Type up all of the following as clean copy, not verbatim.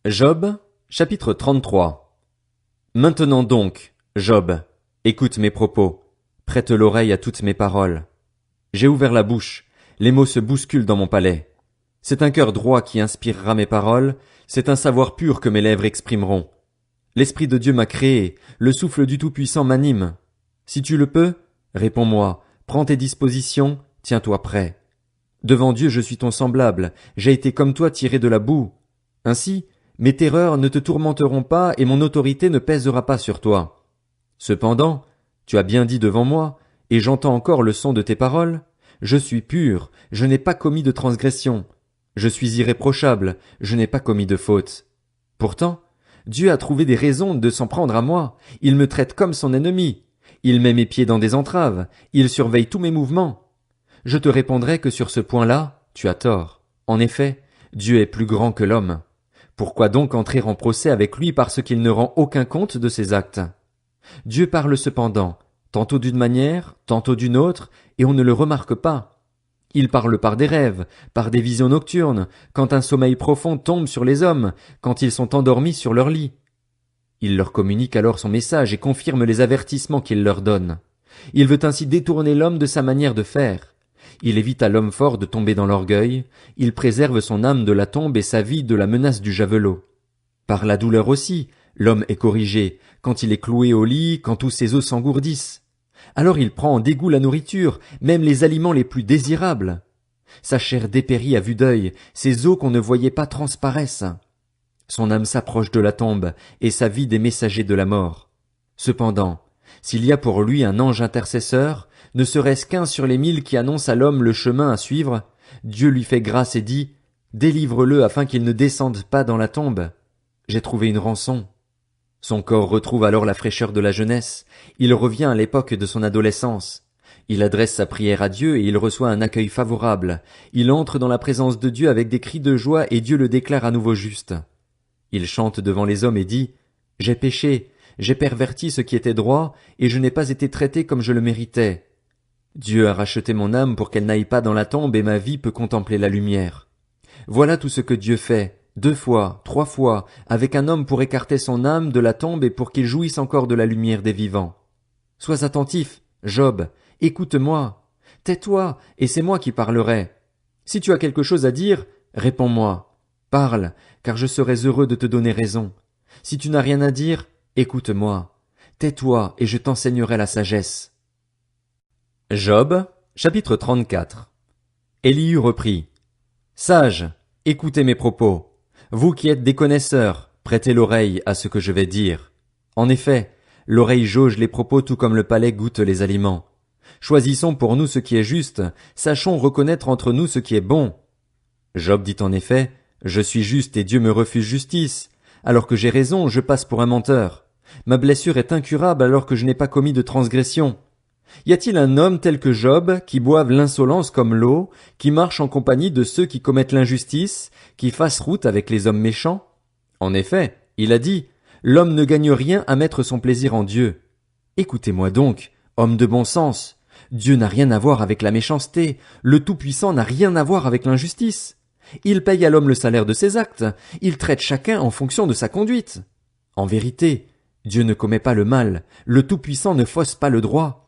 Job, chapitre 33. Maintenant donc, Job, écoute mes propos, prête l'oreille à toutes mes paroles. J'ai ouvert la bouche, les mots se bousculent dans mon palais. C'est un cœur droit qui inspirera mes paroles, c'est un savoir pur que mes lèvres exprimeront. L'Esprit de Dieu m'a créé, le souffle du Tout-Puissant m'anime. Si tu le peux, réponds-moi, prends tes dispositions, tiens-toi prêt. Devant Dieu je suis ton semblable, j'ai été comme toi tiré de la boue. Ainsi, mes terreurs ne te tourmenteront pas et mon autorité ne pèsera pas sur toi. Cependant, tu as bien dit devant moi, et j'entends encore le son de tes paroles. Je suis pur, je n'ai pas commis de transgression. Je suis irréprochable, je n'ai pas commis de faute. Pourtant, Dieu a trouvé des raisons de s'en prendre à moi. Il me traite comme son ennemi. Il met mes pieds dans des entraves. Il surveille tous mes mouvements. Je te répondrai que sur ce point-là, tu as tort. En effet, Dieu est plus grand que l'homme. Pourquoi donc entrer en procès avec lui parce qu'il ne rend aucun compte de ses actes? Dieu parle cependant, tantôt d'une manière, tantôt d'une autre, et on ne le remarque pas. Il parle par des rêves, par des visions nocturnes, quand un sommeil profond tombe sur les hommes, quand ils sont endormis sur leur lit. Il leur communique alors son message et confirme les avertissements qu'il leur donne. Il veut ainsi détourner l'homme de sa manière de faire. Il évite à l'homme fort de tomber dans l'orgueil, il préserve son âme de la tombe et sa vie de la menace du javelot. Par la douleur aussi, l'homme est corrigé, quand il est cloué au lit, quand tous ses os s'engourdissent. Alors il prend en dégoût la nourriture, même les aliments les plus désirables. Sa chair dépérit à vue d'œil, ses os qu'on ne voyait pas transparaissent. Son âme s'approche de la tombe, et sa vie des messagers de la mort. Cependant, s'il y a pour lui un ange intercesseur, ne serait-ce qu'un sur les 1000 qui annonce à l'homme le chemin à suivre, Dieu lui fait grâce et dit, « Délivre-le afin qu'il ne descende pas dans la tombe. J'ai trouvé une rançon. » Son corps retrouve alors la fraîcheur de la jeunesse, il revient à l'époque de son adolescence. Il adresse sa prière à Dieu et il reçoit un accueil favorable. Il entre dans la présence de Dieu avec des cris de joie et Dieu le déclare à nouveau juste. Il chante devant les hommes et dit, « J'ai péché, j'ai perverti ce qui était droit, et je n'ai pas été traité comme je le méritais. Dieu a racheté mon âme pour qu'elle n'aille pas dans la tombe et ma vie peut contempler la lumière. Voilà tout ce que Dieu fait, 2 fois, 3 fois, avec un homme pour écarter son âme de la tombe et pour qu'il jouisse encore de la lumière des vivants. Sois attentif, Job, écoute-moi. Tais-toi, et c'est moi qui parlerai. Si tu as quelque chose à dire, réponds-moi. Parle, car je serai heureux de te donner raison. Si tu n'as rien à dire, écoute-moi. Tais-toi, et je t'enseignerai la sagesse. Job, chapitre 34. Élihu reprit. Sages, écoutez mes propos. Vous qui êtes des connaisseurs, prêtez l'oreille à ce que je vais dire. En effet, l'oreille jauge les propos tout comme le palais goûte les aliments. Choisissons pour nous ce qui est juste, sachons reconnaître entre nous ce qui est bon. Job dit en effet, je suis juste et Dieu me refuse justice. Alors que j'ai raison, je passe pour un menteur. Ma blessure est incurable alors que je n'ai pas commis de transgression. Y a-t-il un homme tel que Job, qui boive l'insolence comme l'eau, qui marche en compagnie de ceux qui commettent l'injustice, qui fasse route avec les hommes méchants? En effet, il a dit, l'homme ne gagne rien à mettre son plaisir en Dieu. Écoutez-moi donc, homme de bon sens. Dieu n'a rien à voir avec la méchanceté, le Tout-Puissant n'a rien à voir avec l'injustice. Il paye à l'homme le salaire de ses actes, il traite chacun en fonction de sa conduite. En vérité, Dieu ne commet pas le mal, le Tout-Puissant ne fausse pas le droit.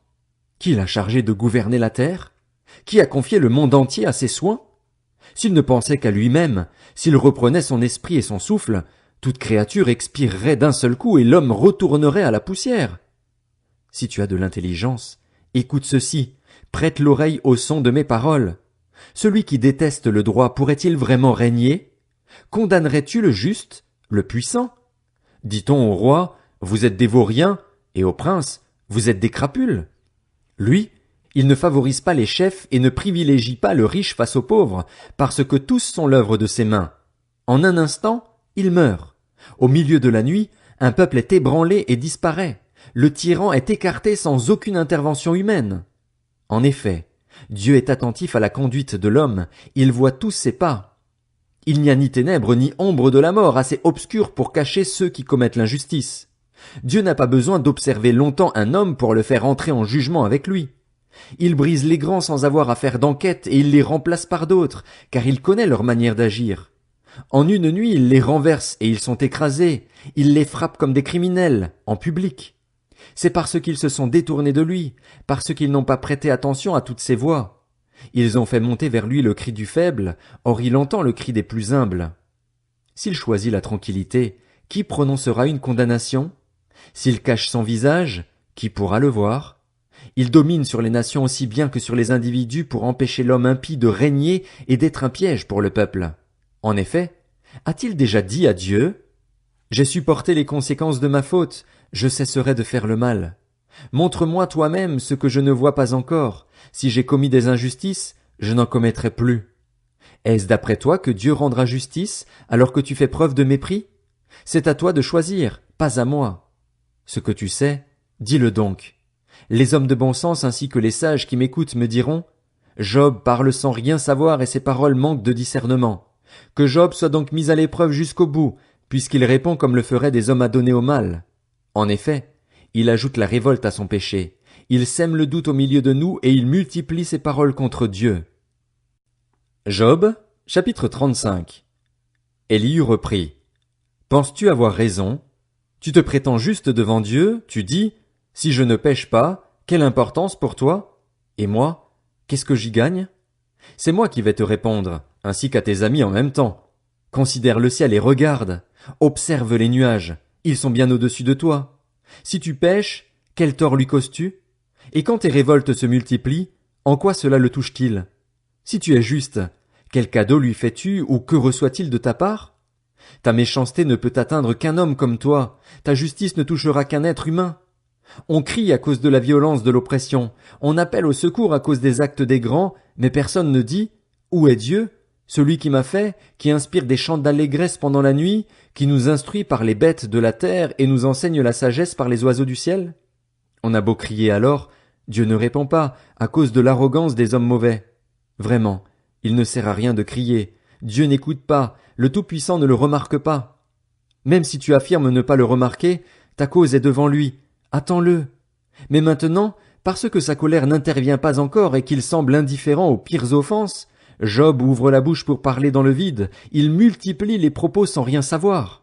Qui l'a chargé de gouverner la terre? Qui a confié le monde entier à ses soins? S'il ne pensait qu'à lui-même, s'il reprenait son esprit et son souffle, toute créature expirerait d'un seul coup et l'homme retournerait à la poussière. Si tu as de l'intelligence, écoute ceci, prête l'oreille au son de mes paroles. Celui qui déteste le droit pourrait-il vraiment régner? Condamnerais-tu le juste, le puissant? Dit-on au roi, vous êtes des vauriens, et au prince, vous êtes des crapules? Lui, il ne favorise pas les chefs et ne privilégie pas le riche face aux pauvres, parce que tous sont l'œuvre de ses mains. En un instant, il meurt. Au milieu de la nuit, un peuple est ébranlé et disparaît. Le tyran est écarté sans aucune intervention humaine. En effet, Dieu est attentif à la conduite de l'homme, il voit tous ses pas. Il n'y a ni ténèbres ni ombre de la mort assez obscure pour cacher ceux qui commettent l'injustice. Dieu n'a pas besoin d'observer longtemps un homme pour le faire entrer en jugement avec lui. Il brise les grands sans avoir à faire d'enquête et il les remplace par d'autres, car il connaît leur manière d'agir. En une nuit, il les renverse et ils sont écrasés. Il les frappe comme des criminels, en public. C'est parce qu'ils se sont détournés de lui, parce qu'ils n'ont pas prêté attention à toutes ses voix. Ils ont fait monter vers lui le cri du faible, or il entend le cri des plus humbles. S'il choisit la tranquillité, qui prononcera une condamnation? S'il cache son visage, qui pourra le voir? Il domine sur les nations aussi bien que sur les individus pour empêcher l'homme impie de régner et d'être un piège pour le peuple. En effet, a-t-il déjà dit à Dieu: J'ai supporté les conséquences de ma faute, je cesserai de faire le mal. Montre-moi toi-même ce que je ne vois pas encore. Si j'ai commis des injustices, je n'en commettrai plus. Est-ce d'après toi que Dieu rendra justice alors que tu fais preuve de mépris? C'est à toi de choisir, pas à moi. Ce que tu sais, dis-le donc. Les hommes de bon sens ainsi que les sages qui m'écoutent me diront: Job parle sans rien savoir et ses paroles manquent de discernement. Que Job soit donc mis à l'épreuve jusqu'au bout, puisqu'il répond comme le feraient des hommes adonnés au mal. En effet, il ajoute la révolte à son péché. Il sème le doute au milieu de nous et il multiplie ses paroles contre Dieu. Job, chapitre 35. Élie reprit: Penses-tu avoir raison? Tu te prétends juste devant Dieu, tu dis: Si je ne pêche pas, quelle importance pour toi? Et moi, qu'est-ce que j'y gagne? C'est moi qui vais te répondre, ainsi qu'à tes amis en même temps. Considère le ciel et regarde. Observe les nuages. Ils sont bien au-dessus de toi. Si tu pêches, quel tort lui causes-tu? Et quand tes révoltes se multiplient, en quoi cela le touche-t-il? Si tu es juste, quel cadeau lui fais-tu ou que reçoit-il de ta part? Ta méchanceté ne peut atteindre qu'un homme comme toi. Ta justice ne touchera qu'un être humain. On crie à cause de la violence de l'oppression. On appelle au secours à cause des actes des grands, mais personne ne dit: Où est Dieu? Celui qui m'a fait, qui inspire des chants d'allégresse pendant la nuit, qui nous instruit par les bêtes de la terre et nous enseigne la sagesse par les oiseaux du ciel? On a beau crier alors, Dieu ne répond pas, à cause de l'arrogance des hommes mauvais. Vraiment, il ne sert à rien de crier. Dieu n'écoute pas, le Tout-Puissant ne le remarque pas. Même si tu affirmes ne pas le remarquer, ta cause est devant lui. Attends-le. Mais maintenant, parce que sa colère n'intervient pas encore et qu'il semble indifférent aux pires offenses, Job ouvre la bouche pour parler dans le vide, il multiplie les propos sans rien savoir.